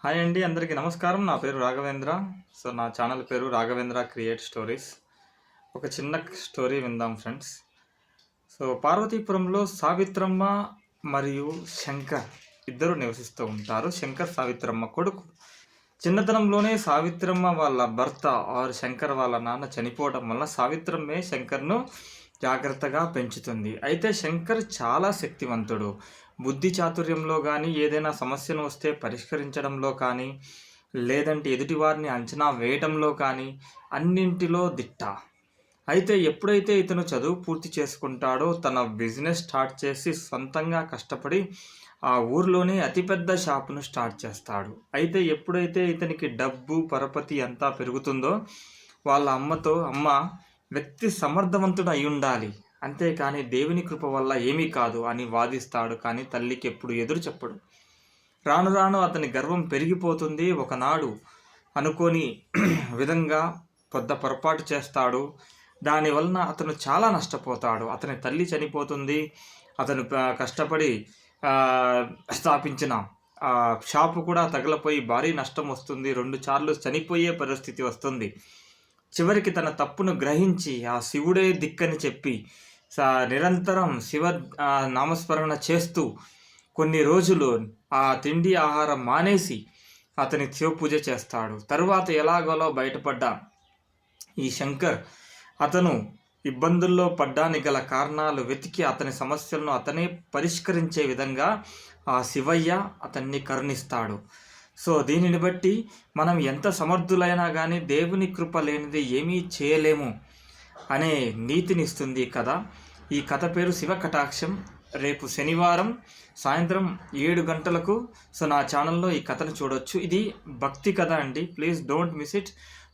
Hi అండి, అందరికీ నమస్కారం. నా పేరు రాఘవేంద్ర. నా ఛానల్ పేరు రాఘవేంద్ర క్రియేట్ స్టోరీస్. ఒక చిన్న స్టోరీ విందాం ఫ్రెండ్స్. పార్వతీపురంలో సావిత్రమ్మ మరియు శంకర్ ఇద్దరు నివసిస్తూ ఉంటారు. శంకర్ సావిత్రమ్మ కొడుకు. చిన్నతనంలోనే సావిత్రమ్మ వాళ్ళ భర్త శంకర్ వాళ్ళ నాన్న చనిపోవడం వల్ల సావిత్రమ్మే శంకర్ను జాగ్రత్తగా పెంచుతుంది. అయితే శంకర్ చాలా శక్తివంతుడు. బుద్ధి చాతుర్యంలో కానీ, ఏదైనా సమస్యను వస్తే పరిష్కరించడంలో కానీ, లేదంటే ఎదుటివారిని అంచనా వేయడంలో కానీ అన్నింటిలో దిట్ట. అయితే ఎప్పుడైతే ఇతను చదువు పూర్తి చేసుకుంటాడో తన బిజినెస్ స్టార్ట్ చేసి సొంతంగా కష్టపడి ఆ ఊర్లోనే అతిపెద్ద షాపును స్టార్ట్ చేస్తాడు. అయితే ఎప్పుడైతే ఇతనికి డబ్బు పరపతి అంతా పెరుగుతుందో వాళ్ళ అమ్మతో, అమ్మ వ్యక్తి సమర్థవంతుడు అయి ఉండాలి, అంతేకాని దేవుని కృప వల్ల ఏమీ కాదు అని వాదిస్తాడు. కానీ తల్లికి ఎప్పుడు ఎదురు చెప్పడు. రాను రాను అతని గర్వం పెరిగిపోతుంది. ఒకనాడు అనుకోని విధంగా పెద్ద పొరపాటు చేస్తాడు. దానివలన అతను చాలా నష్టపోతాడు. అతని తల్లి చనిపోతుంది. అతను కష్టపడి స్థాపించిన షాపు కూడా తగలపోయి భారీ నష్టం వస్తుంది. 2 సార్లు చనిపోయే పరిస్థితి వస్తుంది. చివరికి తన తప్పును గ్రహించి ఆ శివుడే దిక్కని చెప్పి నిరంతరం శివ నామస్మరణ చేస్తూ కొన్ని రోజులు ఆ తిండి ఆహారం మానేసి అతని శివ పూజ చేస్తాడు. తరువాత ఎలాగోలో బయటపడ్డ ఈ శంకర్ అతను ఇబ్బందుల్లో పడ్డానికి గల కారణాలు వెతికి అతని సమస్యలను అతనే పరిష్కరించే విధంగా ఆ శివయ్య అతన్ని కరుణిస్తాడు. దీనిని బట్టి మనం ఎంత సమర్థులైనా కానీ దేవుని కృప లేనిది ఏమీ చేయలేము అనే నీతినిస్తుంది ఈ కథ. ఈ కథ పేరు శివ కటాక్షం. రేపు శనివారం సాయంత్రం 7 గంటలకు నా ఛానల్లో ఈ కథను చూడొచ్చు. ఇది భక్తి కథ అండి. Please don't miss it.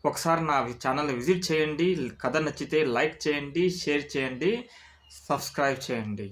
ఒకసారి నా ఛానల్ విజిట్ చేయండి. కథ నచ్చితే లైక్ చేయండి, షేర్ చేయండి, సబ్స్క్రైబ్ చేయండి.